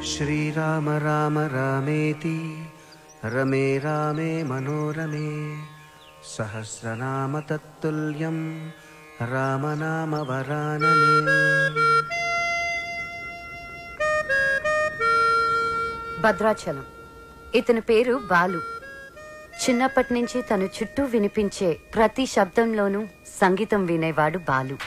శ్రీరామ రామ రామేతి రమే రామే మనోరమే సహస్రనామ తత్తుల్యం రామనామ వరాననే. భద్రాచలం. ఇతని పేరు బాలు. చిన్నప్పటి నుంచి తన చుట్టూ వినిపించే ప్రతి శబ్దంలోనూ సంగీతం వినేవాడు బాలు.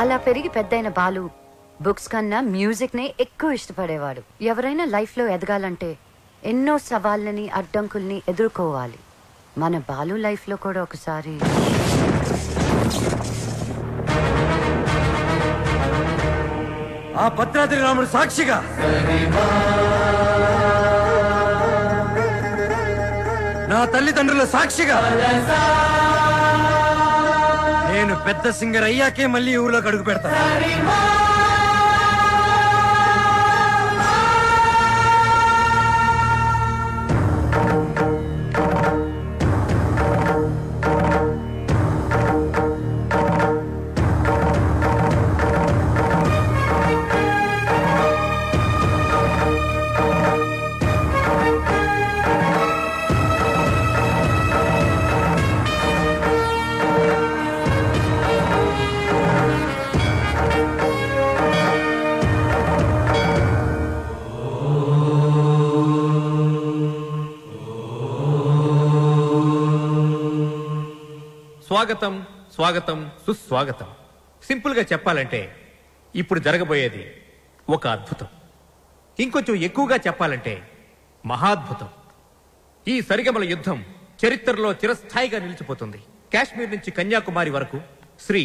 అలా పెరిగి పెద్దయిన బాలు బుక్స్ కన్నా మ్యూజిక్ నే ఎక్కువ ఇష్టపడేవాడు. ఎవరైనా లైఫ్ లో ఎదగాలంటే ఎన్నో సవాళ్ళని అడ్డంకుల్ని ఎదుర్కోవాలి. మన బాలు లైఫ్ లో కూడా ఒకసారి ఆ భద్రాద్రి రాముడు సాక్షిగా నా తల్లిదండ్రుల సాక్షిగా నేను పెద్ద సింగర్ అయ్యాకే మళ్ళీ ఊర్లోకి అడుగు పెడతాను. స్వాగతం స్వాగతం సుస్వాగతం. సింపుల్ గా చెప్పాలంటే ఇప్పుడు జరగబోయేది ఒక అద్భుతం. ఇంకొంచెం ఎక్కువగా చెప్పాలంటే మహాద్భుతం. ఈ సరిగమల యుద్ధం చరిత్రలో చిరస్థాయిగా నిలిచిపోతుంది. కాశ్మీర్ నుంచి కన్యాకుమారి వరకు శ్రీ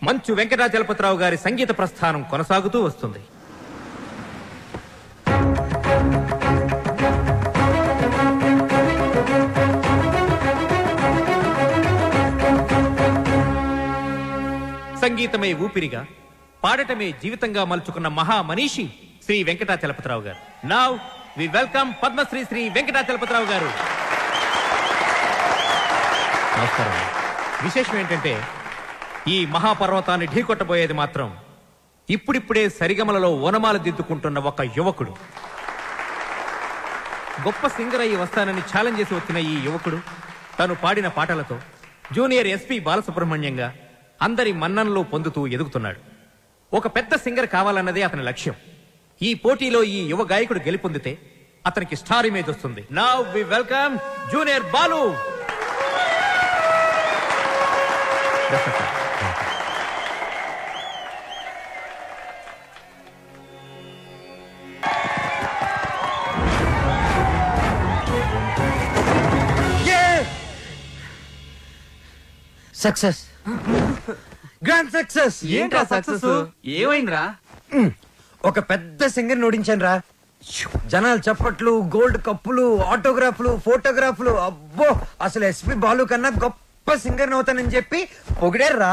మంచు వెంకటాచలపతిరావు గారి సంగీత ప్రస్థానం కొనసాగుతూ వస్తుంది. సంగీతమే ఊపిరిగా, పాడటమే జీవితంగా మలుచుకున్న మహా మనీషి శ్రీ వెంకటాచలపతిరావు గారు. Now we welcome Padmashri Shri Venkatachalapathirao గారు. నమస్కారం. విశేషం ఏంటంటే ఈ మహాపర్వతాన్ని ఢీకొట్టబోయేది మాత్రం ఇప్పుడిప్పుడే సరిగమలలో ఓనమాలు దిద్దుకుంటున్న ఒక యువకుడు. గొప్ప సింగర్ అయ్యి వస్తానని ఛాలెంజ్ చేసి వచ్చిన ఈ యువకుడు తను పాడిన పాటలతో జూనియర్ ఎస్పీ బాలసుబ్రహ్మణ్యంగా అందరి మన్ననలు పొందుతూ ఎదుగుతున్నాడు. ఒక పెద్ద సింగర్ కావాలన్నదే అతని లక్ష్యం. ఈ పోటీలో ఈ యువ గాయకుడు గెలుపొందితే అతనికి స్టార్ ఇమేజ్ వస్తుంది. Now we welcome junior Balu. Success, grand success. ఏంట్రా సక్సెస్? ఏమైందిరా? ఒక పెద్ద సింగర్ ఓడించాను రా. జనాలు చప్పట్లు, గోల్డ్ కప్పులు, ఆటోగ్రాఫ్లు, ఫోటోగ్రాఫ్లు. అబ్బో, అసలు ఎస్పి బాలు కన్నా గొప్ప సింగర్ అవుతానని చెప్పి పొగిడారా.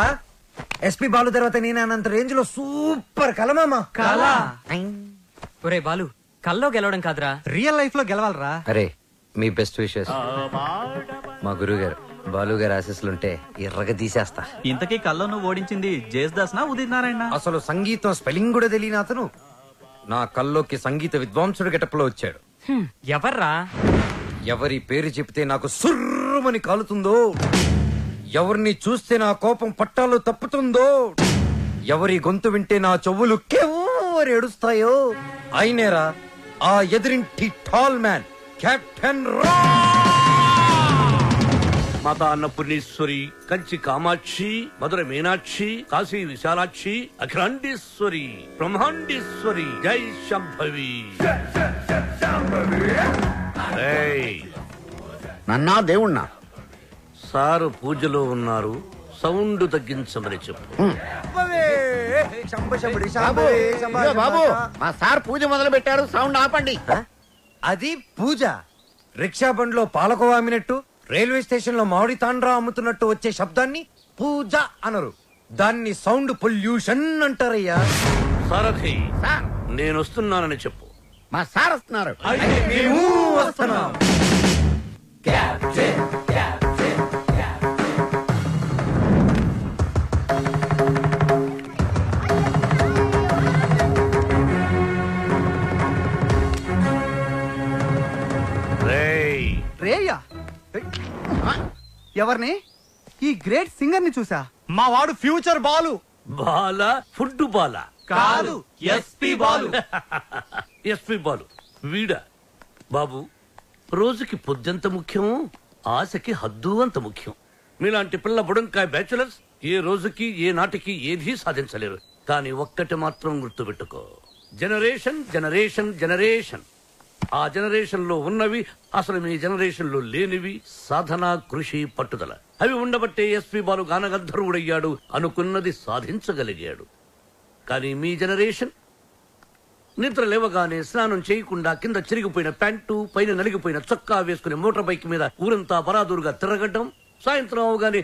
ఎస్పి బాలు తర్వాత నేను అన్నంత రేంజ్ లో సూపర్ కలమామా. ఒరే బాలు, కల్లో గెలవడం కాదురా, రియల్ లైఫ్ లో గెలవాలరా. అరే, మీ బెస్ట్ విషెస్. మా గురువు గారు బాలు గారు ఆశీస్సులుంటే ఎర్రగా తీసేస్తా. ఇంతకీ కల్లో నువ్వు ఓడించింది జేస్దాస్ నా ఉదిత్ నారాయణ? అసలు సంగీతం స్పెల్లింగ్ కూడా తెలియని అతను నా కల్లోకి సంగీత విద్వాంసుడు గెటప్లో వచ్చాడు. ఎవర్రా? ఎవరి పేరు చెప్తే నాకు సుర్రుమని కాలుతుందో, ఎవరిని చూస్తే నా కోపం పట్టాలు తప్పుతుందో, ఎవరి గొంతు వింటే నా చెవులు కెవ్వరు ఏడుస్తాయో అయినేరా ఆ ఎదురింటి టాల్ మ్యాన్ కెప్టెన్ రా. మాతా అన్నపూర్ణేశ్వరి, కంచి కామాక్షి, మధుర మీనాక్షి, కాశీ విశాలాక్షి, అఖిలాండేశ్వరి, బ్రహ్మాండేశ్వరి, జై శంభవి. నన్నా దేవుణ్ణా? సారు పూజలో ఉన్నారు, సౌండ్ తగ్గించమని చెప్పు. బాబు, మా సార్ పూజ మొదలు పెట్టారు, సౌండ్ ఆపండి. అది పూజ. రిక్షా బండ్లో పాలకోవా అమ్మినట్టు, రైల్వే స్టేషన్ లో మామిడి తాండ్రా అమ్ముతున్నట్టు వచ్చే శబ్దాన్ని పూజ అనరు, దాన్ని సౌండ్ పొల్యూషన్ అంటారయ్యా. సారథి, నేను వస్తున్నానని చెప్పు. మా సార్ వస్తున్నారు. రేయ్యా, ఎవరిని? ఈ గ్రేట్ సింగర్ ని చూసా. మా వాడు ఫ్యూచర్ బాలు. బాల ఫుడ్ బాల కాదు, ఎస్పి బాలు. ఎస్పి బాలు వీడా? బాబు, రోజుకి పొద్దెంత ముఖ్యం, ఆశకి హద్దు అంత ముఖ్యం. మీలాంటి పిల్ల బుడంకాయ బ్యాచులర్స్ ఏ రోజుకి ఏ నాటికి ఏదీ సాధించలేరు. కానీ ఒక్కటి మాత్రం గుర్తుపెట్టుకో, జనరేషన్ జనరేషన్ జనరేషన్. ఆ జనరేషన్ లో ఉన్నవి అసలు మీ జనరేషన్ లో లేనివి సాధన, కృషి, పట్టుదల. అవి ఉండబట్టే ఎస్పి బాలు గానగంధర్వుడయ్యాడు, అనుకున్నది సాధించగలిగాడు. కానీ మీ జనరేషన్ నిద్ర లేవగానే స్నానం చేయకుండా కింద చిరిగిపోయిన ప్యాంటు, పైన నలిగిపోయిన చొక్కా వేసుకుని మోటార్ బైక్ మీద ఊరంతా బరాదూరుగా తిరగడం, సాయంత్రం అవగానే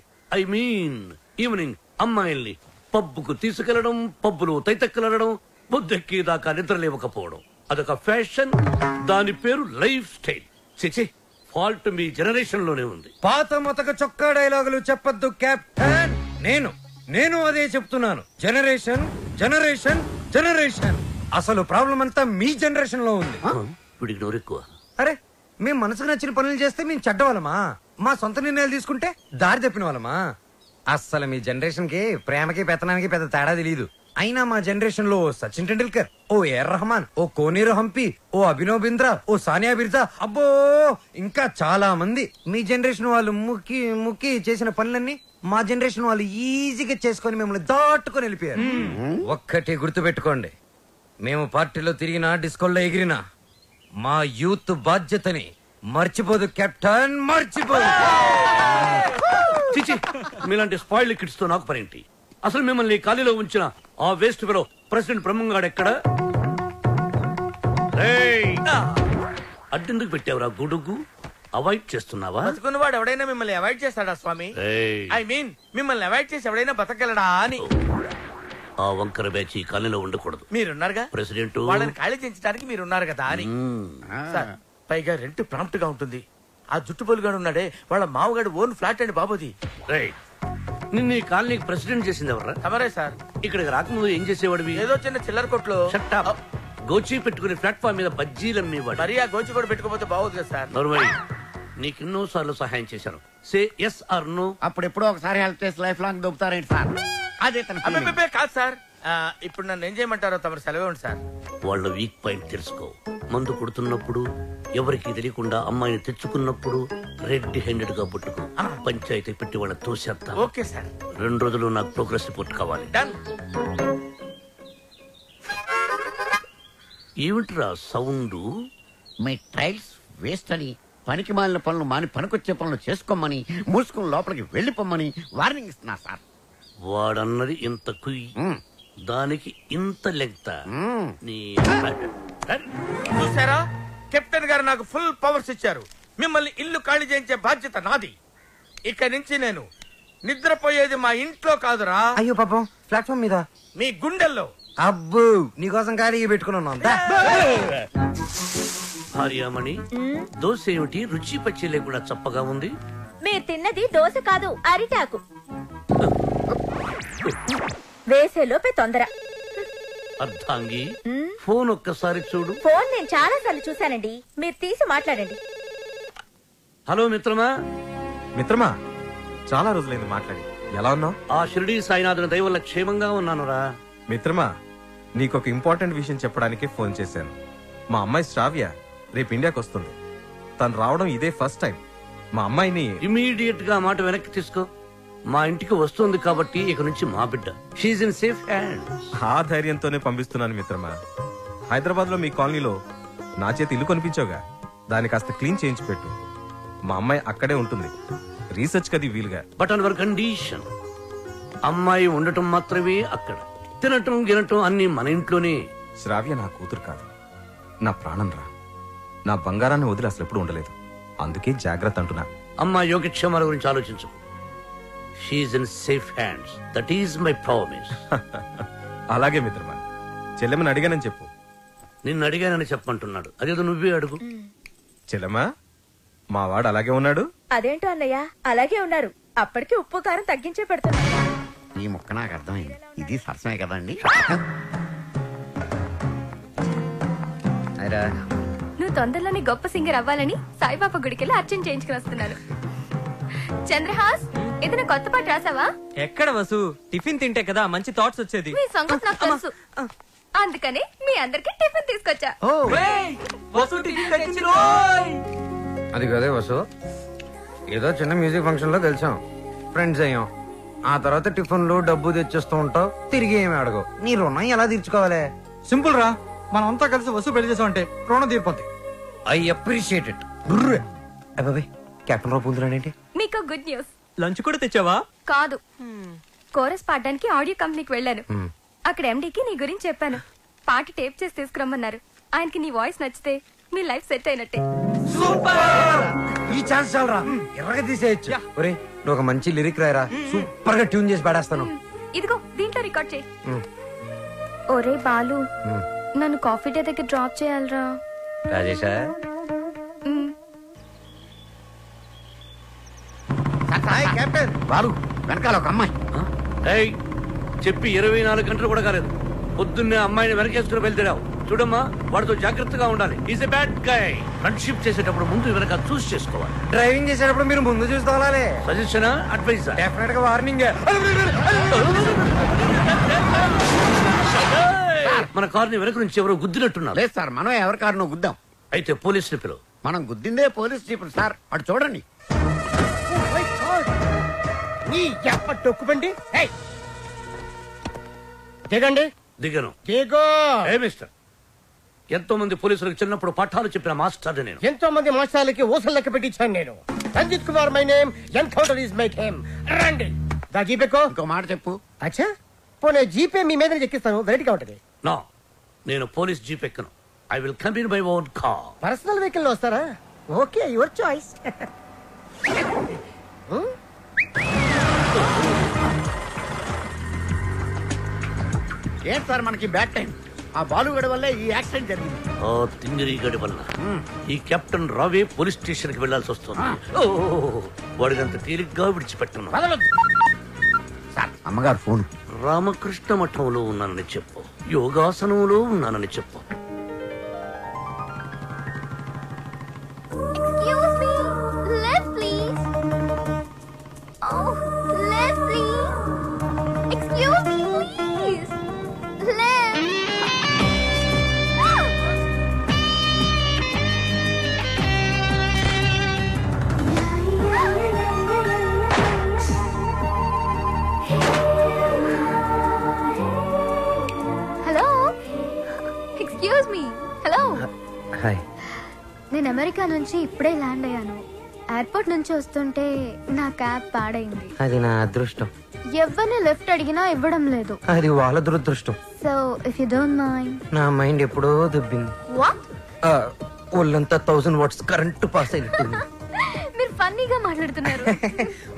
ఈవినింగ్ అమ్మాయిల్ని పబ్బుకు తీసుకెళ్లడం, పబ్బులో తైతెక్కలడం, బుద్ధెక్కేదాకా నిద్ర లేవకపోవడం, అదొక ఫ్యాషన్. దాని పేరు లైఫ్ స్టైల్. చిచి, ఫాల్ట్ మీ జనరేషన్ లోనే ఉంది. పాత మొతక చొక్కా డైలాగులు చెప్పొద్దు కెప్టెన్. నేను అదే చెప్తున్నాను. Generation generation generation. అసలు ప్రాబ్లం అంతా మీ జనరేషన్ లో ఉంది. వీడికి నోరెక్కువ. అరే, మేము మనసుకు నచ్చిన పనులు చేస్తే మేము చెడ్డవాళ్ళమా? మా సొంత నిర్ణయాలు తీసుకుంటే దారి తప్పిన వాళ్ళమా? అస్సలు మీ జనరేషన్ కి ప్రేమకి పెత్తనానికి పెద్ద తేడా తెలియదు. అయినా మా జనరేషన్ లో సచిన్ టెండూల్కర్, ఓ ఏఆర్ రెహమాన్, ఓ కోనేరు హంపి, ఓ అభినవ్ బింద్రా, ఓ సానియా బిర్జా, అబ్బో ఇంకా చాలా మంది. మీ జనరేషన్ వాళ్ళు ముక్కి చేసిన పనులన్నీ మా జనరేషన్ వాళ్ళు ఈజీగా చేసుకొని మిమ్మల్ని దాటుకొని వెళ్ళిపోయారు. ఒక్కటి గుర్తు పెట్టుకోండి, మేము పార్టీలో తిరిగినా, డిస్కోల్లో ఎగిరినా మా యూత్ బాధ్యతని మర్చిపోదు కెప్టెన్, మర్చిపోదు. చిచి, మీలాంటి స్పాయిల్డ్ కిడ్స్ తో నాకు పనేంటి? అసలు మిమ్మల్ని ఖాళీలో ఉంచిన ఆ వేస్ట్ ఫెలో ప్రెసిడెంట్ బ్రహ్మంగాడు ఎక్కడ? అడ్డెందుకు పెట్టావురా గొడుగు? అవాయిడ్ చేస్తున్నావా? బతుకున్నవాడు ఎవడైనా మిమ్మల్ని అవాయిడ్ చేస్తాడా స్వామి? ఐ మీన్ మిమ్మల్ని అవాయిడ్ చేసి ఎవడైనా బతకగలడా అని. ఆ వంకర బ్యాచ్ ఈ ఖాళీలో ఉండకూడదు. మీరున్నారుగా ప్రెసిడెంట్, వాళ్ళని ఖాళీ చేయించడానికి మీరున్నారు కదా అని. సార్, పైగా రెంట్ ప్రాంప్ట్ గా ఉంటుంది. ఆ జుట్టు పొలుగాడు ఉన్నాడే, వాళ్ళ మామగాడు ఓన్ ఫ్లాట్ అండి బాబుది. నిన్న ఈ కాలనీకి ప్రెసిడెంట్ చేసింది ఎవరా? తమరే సార్. ఇక్కడికి రాకముందు ఏం చేసేవాడివి? ఏదో చిన్న చిల్లర కొట్లో గోచి పెట్టుకుని ప్లాట్ఫామ్ మీద బజ్జీలు అమ్మేవాడు. మరి ఆ గోచి కూడా పెట్టుకోపోతే బాగోదు కదా సార్. నర్మయ్, నీకెన్నో సార్లు సహాయం చేశాను. Say yes or no. అప్పుడెప్పుడో ఒకసారి హెల్ప్ చేసి లైఫ్ లాంగ్ దొబ్బుతారేంటి సార్? అదే కాదు సార్. ఇప్పుడు నన్ను ఏం చేయమంటారో తమరు సెలవు సార్. వాళ్ళ వీక్ పాయింట్ తెలుసుకో. మందు కొడుతున్నప్పుడు, ఎవరికి తెలియకుండా అమ్మాయిని తెచ్చుకున్నప్పుడు రెడ్ హ్యాండెడ్ గా పట్టుకో. పంచాయతీ పెట్టి వాళ్ళ తోసేస్తా. Okay sir. 2 రోజులు నాకు ప్రోగ్రెస్ రిపోర్ట్ కావాలి. డన్. ఏమిట్రా సౌండ్? మీ ట్రైల్స్ వేస్ట్ అని, పనికి మాలిన పనులు మాని పనికొచ్చే పనులు చేసుకోమని, మూసుకుని లోపలికి వెళ్ళిపోమ్మని వార్నింగ్ ఇస్తున్నా సార్. వాడన్నది ఇంత కుయ్, దానికి ఇంత లెంగ్త. చూసారా, కెప్టెన్ గారు నాకు ఫుల్ పవర్స్ ఇచ్చారు. మిమ్మల్ని ఇల్లు ఖాళీ చేయించే బాధ్యత నాది. ఇక నుంచి నేను నిద్రపోయేది మా ఇంట్లో కాదురా, అయ్యో పాపం ప్లాట్ఫామ్ మీద మీ గుండెల్లో. అబ్బు నీకోసం ఖాళీ పెట్టుకుని ఉన్నాం దా. భార్యామణి, దోశ ఏమిటి రుచి పచ్చి లేకుండా చప్పగా ఉంది? మీరు తిన్నది దోశ కాదు, అరిటాకు. వేసేలోపే తొందర. అర్థాంగి, ఫోన్ ఒక్కసారి చూడు. ఫోన్ నేను చాలా సార్లు చూశానండి, మీరు తీసి మాట్లాడండి. హలో మిత్రమా. మిత్రమా, చాలా రోజులైంది మాట్లాడి. ఎలా ఉన్నావు? ఆ షిరిడీ సాయినాథుని దయ వల్ల క్షేమంగా ఉన్నానురా. మిత్రమా, నీకొక ఇంపార్టెంట్ విషయం చెప్పడానికి ఫోన్ చేశాను. మా అమ్మాయి శ్రావ్య రేపు ఇండియాకి వస్తుంది. తను రావడం ఇదే ఫస్ట్ టైం. మా అమ్మాయిని ఇమీడియట్ గా మాట వెనక్కి తీసుకో. మా ఇంటికి వస్తుంది కాబట్టి ఇక నుంచి మా బిడ్డ. She's in safe hand. ఆ ధైర్యంతోనే పంపిస్తున్నాను మిత్రమా. హైదరాబాద్ లో మీ కాలనీలో నా చేతి ఇల్లు కొనిపించావుగా, దాన్ని కాస్త క్లీన్ చేయించి పెట్టు. మా అమ్మాయి అక్కడే ఉంటుంది, రీసెర్చ్ కది వీలుగా. బట్ ఆన్ అవర్ కండిషన్, అమ్మాయి ఉండటం మాత్రమే అక్కడ, తినటం గినటం అన్ని మన ఇంట్లోనే. శ్రావ్య నా కూతురు కాదు, నా ప్రాణం రా. నా బంగారాన్ని వదిలి అసలు ఎప్పుడు ఉండలేదు. అందుకే జాగ్రత్త అంటున్నా. అమ్మాయి యోగక్షేమాల గురించి ఆలోచించు. She's in safe hands. That is my promise. అలాగే మిత్రమా. చెల్లెమ్మని అడిగానని చెప్పు. నిన్ను అడిగానని చెప్పంటున్నాడు. అదేదో నువ్వే అడుగు. చెల్లెమ్మా, మా వాడు అలాగే ఉన్నాడు. అదేంటో అన్నయ్య, అలాగే ఉన్నారు. అప్పటికి ఉప్పు కారం తగ్గించే పెడుతున్నా. ఈ ముక్క నాకు అర్థమైంది. ఇది సరసమే కదండి. నువ్వు తొందరలోనే గొప్ప సింగర్ అవ్వాలని సాయిబాబా గుడికెళ్ళి అర్చన చేయించుకుని వస్తున్నాను. చంద్రహాస్, ఏదైనా కొత్త పాట రాసావా? ఎక్కడ వసు, టిఫిన్ తింటే కదా మంచి థాట్స్ వచ్చేది. మీ సంగతి నాకు తెలుసు, అందుకని మీ అందరికి టిఫిన్ తీసుకొచ్చా. అది కదే వసు, ఏదో చిన్న మ్యూజిక్ ఫంక్షన్ లో కలిసాం, ఫ్రెండ్స్ అయ్యాం. ఆ తర్వాత టిఫిన్లు డబ్బు తెచ్చేస్తూ ఉంటావు, తిరిగి ఏమి అడగవు. నీ రుణం ఎలా తీర్చుకోవాలి? సింపుల్ రా, మనం అంతా కలిసి వస్తు పెళ్లి చేసామంటే రుణం తీరిపోద్ది. I appreciate it. అబ్బాయి, కెప్టెన్ రావు పూందురాడేంటి? మీకు గుడ్ న్యూస్. లంచ్ కూడా తెచ్చావా? కాదు, కోరస్ పాడడానికి ఆడియో కంపెనీకి వెళ్ళాను. అక్కడ ఎండీకి నీ గురించి చెప్పాను. పాట టేప్ చేసి తీసుకురమ్మన్నారు. ఆయనకి నీ వాయిస్ నచ్చితే మీ లైఫ్ సెట్ అయినట్టే. ఈ ఛాన్స్ చాలరా, ఎర్రగా తీసేయచ్చు. ఒరే, నువ్వు ఒక మంచి లిరిక్ రాయరా, సూపర్ గా ట్యూన్ చేసి పాడేస్తాను. ఇదిగో దీంట్లో రికార్డ్ చేయి. ఒరే బాలు, నన్ను కాఫీ డే దగ్గర డ్రాప్ చేయాలరా. రాజేశా, కెప్టెన్ బాలు, వెనకాల ఒక అమ్మాయి. ఏయ్, చెప్పి 24 గంటలు కూడా కాలేదు. పొద్దున్నే అమ్మాయిని వెనకేసుకుని వెళ్తున్నావు. చూడమ్మా, వాడితో జాగ్రత్తగా ఉండాలి. Is a bad guy. Friendship చేసేటప్పుడు ముందు వెనక చూస్ చేసుకోవాలి. డ్రైవింగ్ చేసేటప్పుడు మీరు ముందు చూసుకోవాలి. సజెషనా, అడ్వైజా? డెఫినెట్ గా వార్నింగ్. మన కారుని వెనక నుంచి ఎవరో గుద్దినట్టున్నారు. లేదు సార్, మనం ఎవరి కారునో గుద్దాం. అయితే పోలీసులు పిలువు. మనం గుద్దిందే పోలీస్ జీపులు సార్. అటు చూడండి. తొక్కుబండి దిగండి. దిగను. దిగో. ఏ మిస్టర్, ఎంతో మంది పోలీసులకు చిన్నప్పుడు పాఠాలు చెప్పిన మాస్టర్ నేను. ఎంతో మంది మాస్టర్లకి ఊసలు లెక్క పెట్టించాను నేను. Ranjith Kumar my name, encounter is my game. రండి. దా జీపేకో. ఇంకో మాట చెప్పు. అచ్చా, పోనీ జీపే మీ మీద ఎక్కిస్తాను, వెరైటీగా ఉంటది. నో, నేను పోలీస్ జీప్ ఎక్కను. I will come in my own car. Personal vehicle లో వస్తారా? Okay, your choice. ఏంటి సార్ మనకి బ్యాడ్ టైం? ఆ బాలుగడి వల్లే ఈ యాక్సిడెంట్ జరిగింది. ఓ తింగిరి గడి వల్ల ఈ కెప్టెన్ రావే పోలీస్ స్టేషన్ కి వెళ్లాల్సి వస్తుంది. వాడినంత తేలిగ్గా విడిచిపెట్టను. సార్, అమ్మగారు ఫోన్. రామకృష్ణ మఠంలో ఉన్నానని చెప్పు, యోగాసనంలో ఉన్నానని చెప్పు. Hello, hi. నేను అమెరికా నుంచి ఇప్పుడే ల్యాండ్ అయ్యాను. ఎయిర్పోర్ట్ నుంచి వస్తుంటే నా క్యాబ్ పాడైంది. అది నా అదృష్టం. ఎవరిని లిఫ్ట్ అడిగినా ఇవ్వడం లేదు. అది వాళ్ళ దురదృష్టం. So if you don't mind. నా మైండ్ ఎప్పుడో దుబ్బింది. వాట్? ఒళ్ళంతా 1000 వాట్స్ కరెంట్ పాస్ అయినట్టుంది. మీరు ఫన్నీగా మాట్లాడుతున్నారు.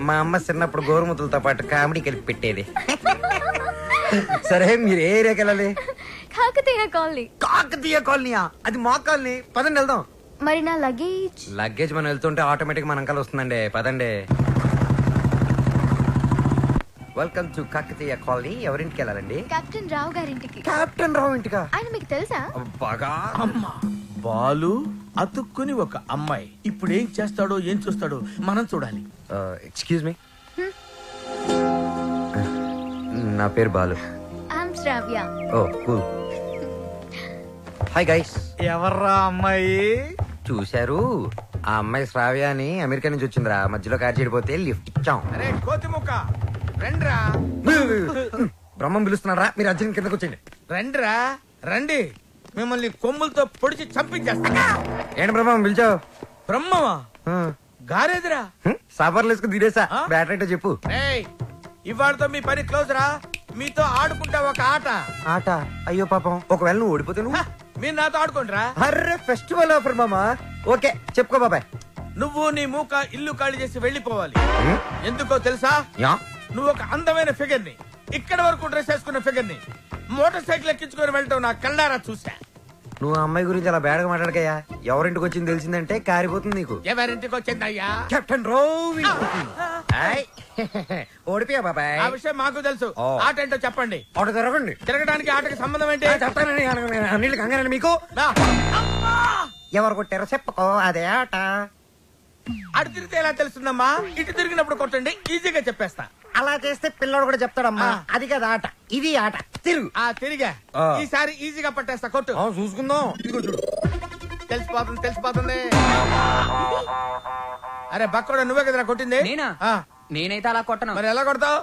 మా అమ్మ చిన్నప్పుడు గోరుముద్దలతో పాటు కామెడీ కలిపి పెట్టేది. సరే మీరు ఏ ఏరియాకి వెళ్ళాలి? కాకతీయ కాలనీ. కాకతీయ కాలనీయా? అది మా కాలనీ. పదండి వెళ్దాం. మరి నా లగేజ్? లగేజ్ మనం వెళ్తుంటే ఆటోమేటిక్ మన అంకల్ వస్తుందండి. పదండి. Welcome to Kakatiya colony. ఎవరింటికి వెళ్ళాలండి? కెప్టెన్ రావు గారింటికి. కెప్టెన్ రావు ఇంటికా? ఆయన మీకు తెలుసా? బాగా. అమ్మా బాలు అతుక్కుని ఒక అమ్మాయి ఇప్పుడు ఏం చేస్తాడో ఏం చూస్తాడో మనం చూడాలి. ఎక్స్క్యూజ్ మీ, నా పేరు Balu. I'm Shravya. Oh cool. Hi guys. ఎవర్రా అమ్మాయి? చూశారు, ఆ అమ్మాయి శ్రావ్య అని అమెరికా నుంచి వచ్చిందిరా. మధ్యలో కార్ చెడిపోతే లిఫ్ట్ ఇచ్చాం. అరే కోతి ముక్క రండిరా. బ్రహ్మం పిలుస్తున్నారా? మీరు అర్జున్ కిందకు వచ్చేయండి. రండిరా రండి, మిమ్మల్ని కొమ్ములతో పొడిచి చంపించేస్తా. ఏంటి బ్రహ్మం పిలిచావు? బ్రహ్మమా? గారేదిరా. సాఫర్లు వేసుకుని తీరేసా. బ్యాటరీ చెప్పు. రేయ్ ఇవాళతో మీ పని క్లోజ్ రా. మీతో ఆడుకుంటా ఒక ఆట. ఆట? అయ్యో పాపం, ఒకవేళ నువ్వు ఓడిపోతే నువ్వు? మీరు నాతో ఆడుకోండిరా. అర్రే ఫెస్టివల్ ఆఫర్ మామా. ఓకే చెప్పుకో బాబాయ్. నువ్వు నీ మూక ఇల్లు ఖాళీ చేసి వెళ్ళిపోవాలి. ఎందుకో తెలుసా? నువ్వు ఒక అందమైన ఫిగర్ ని, ఇక్కడ వరకు డ్రెస్ వేసుకున్న ఫిగర్ ని మోటార్ సైకిల్ ఎక్కించుకొని వెళ్ళటం నా కళ్ళారా చూసా. నువ్వు ఆ అమ్మాయి గురించి అలా బేడగా మాట్లాడకయ్యా. ఎవరింటికి వచ్చింది తెలిసిందంటే కారిపోతుంది నీకు. ఎవరింటికి వచ్చిందయ్యా? కెప్టెన్ రోవి. ఓడిపోయా బాబాయ్. ఆ విషయం మాకు తెలుసు. ఆట ఏంటో చెప్పండి. ఆట తిరగండి. తిరగడానికి ఆటకి సంబంధం ఏంటి? చెప్తానండి. అన్నిళ్ళు కంగానండి మీకు. ఎవరు కొట్టారో చెప్పుకో, అదే ఆట. అటు తిరిగితే ఎలా తెలుస్తుందమ్మా? ఇటు తిరిగినప్పుడు కొట్టండి, ఈజీగా చెప్పేస్తా. అలా చేస్తే పిల్లడు కూడా చెప్తాడమ్మా. అది కదా ఆట, ఇది ఆట. తిరుగు. తిరిగా ఈసారి ఈజీగా పట్టేస్తా. కొట్టు. చూసుకుందాం. ఇదిగో చూడు. తెలిసిపోతుంది తెలిసిపోతుంది. అరే బక్కడా, నువ్వే కదరా కొట్టింది? నేనైతే అలా కొట్టను. మరి ఎలా కొడతావు?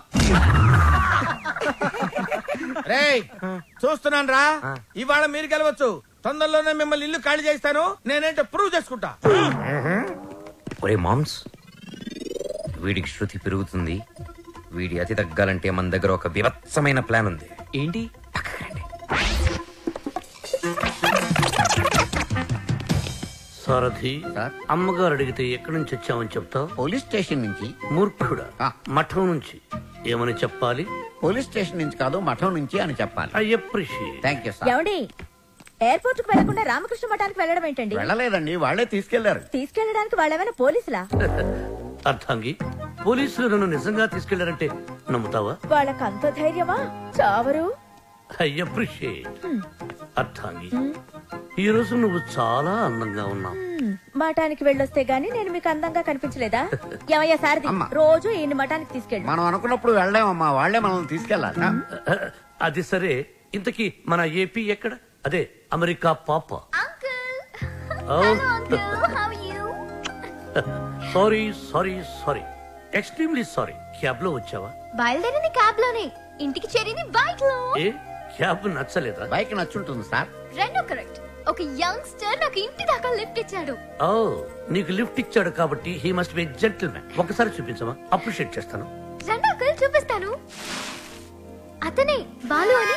రేయ్ చూస్తున్నాను రా. ఇవాళ మీరు గెలవచ్చు. తొందరలోనే మిమ్మల్ని ఇల్లు ఖాళీ చేస్తాను. నేనేంటో ప్రూవ్ చేసుకుంటా. ఒరే మామ్స్, వీడికి శృతి పెరుగుతుంది. వీడి అతి తగ్గాలంటే మన దగ్గర ఒక వివత్సమైన ప్లాన్ ఉంది. ఏంటి? సారథి, అమ్మగారు అడిగితే ఎక్కడి నుంచి వచ్చామని చెప్తావు? పోలీస్ స్టేషన్ నుంచి. మూర్ఖుడా, మఠం నుంచి. ఏమని చెప్పాలి? పోలీస్ స్టేషన్ నుంచి కాదు, మఠం నుంచి అని చెప్పాలి. I appreciate. Thank you sir. ఏమండి, ఎయిర్పోర్ట్ కు వెళ్లకుండా రామకృష్ణ మఠానికి వెళ్ళడం ఏంటండి? వెళ్ళలేదండి, వాళ్లే తీసుకెళ్లారు. తీసుకెళ్ళడానికి వాళ్ళేమైనా పోలీసులా? అర్థంగి, పోలీసులు నన్ను నిజంగా తీసుకెళ్లారంటే నమ్ముతావా? వాళ్ళకి అంత ధైర్యమా? చావరు. I appreciate. అర్థంగి, ఈ రోజు నువ్వు చాలా అందంగా ఉన్నావు. మఠానికి వెళ్ళొస్తే గానీ నేను మీకు అందంగా కనిపించలేదా? ఏమయ్యా సారథి, రోజు ఈయన మఠానికి తీసుకెళ్ళి. మనం అనుకున్నప్పుడు వెళ్ళామమ్మా, వాళ్లే మనల్ని తీసుకెళ్లాలి. అది సరే, ఇంతకీ మన ఏపీ ఎక్కడ? అదే అమెరికా పాప. Sorry sorry sorry, extremely sorry. Cab లో వచ్చావా? బయలుదేరింది క్యాబ్ లోనే, ఇంటికి చేరింది బైక్ లో. ఏ క్యాబ్ నచ్చలేదా? బైక్ నచ్చుంటుంది సార్. రెండు కరెక్ట్. ఒక యంగ్స్టర్ నాకు ఇంటి దాకా లిఫ్ట్ ఇచ్చాడు. ఓ, నీకు లిఫ్ట్ ఇచ్చాడు కాబట్టి హీ మస్ట్ బి జెంటిల్‌మ్యాన్. ఒకసారి చూపించమా? అప్రిషియేట్ చేస్తాను. రెండు అంకుల్ చూపిస్తాను. అతనే బాలు అని.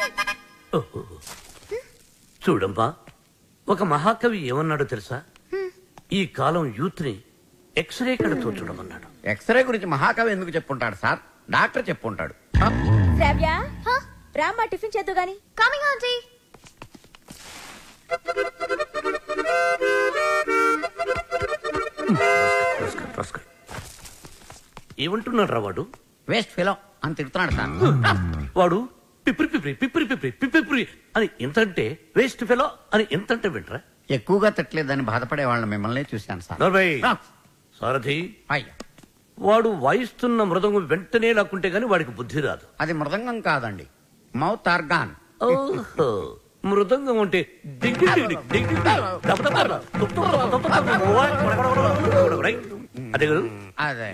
చూడమ్మా, ఒక మహాకవి ఏమన్నాడో తెలుసా? ఈ కాలం యూత్ ని ఎక్స్రే కడుతూ చూడమన్నాడు. ఎక్స్రే గురించి మహాకవి ఎందుకు చెప్పుంటాడు సార్? డాక్టర్ చెప్పుంటాడు. శ్రావ్య, రామ్మా టిఫిన్ చేద్దు గాని. Coming aunty. ఏమంటున్నాడు రా వాడు? వేస్ట్ ఫెలో అని తిడుతున్నాడు సార్. వాడు పిప్రి పిప్రి పిప్రి పిప్రి పిప్రి అని ఎంతంటే, వేస్ట్ ఫెలో అని ఎంతంటే వింటరా? ఎక్కువగా తిట్టలేదని బాధపడే వాళ్ళని మిమ్మల్ని చూశాను సార్. సారథి, అయ్యా, వాడు వాయిస్తున్న మృదంగం వెంటనే లాక్కుంటే గాని వాడికి బుద్ధి రాదు. అది మృదంగం కాదండి, మౌత్ ఆర్గాన్. ఓహో, మృదంగం అంటే డింగి డింగి డింగి అదే కదా. అదే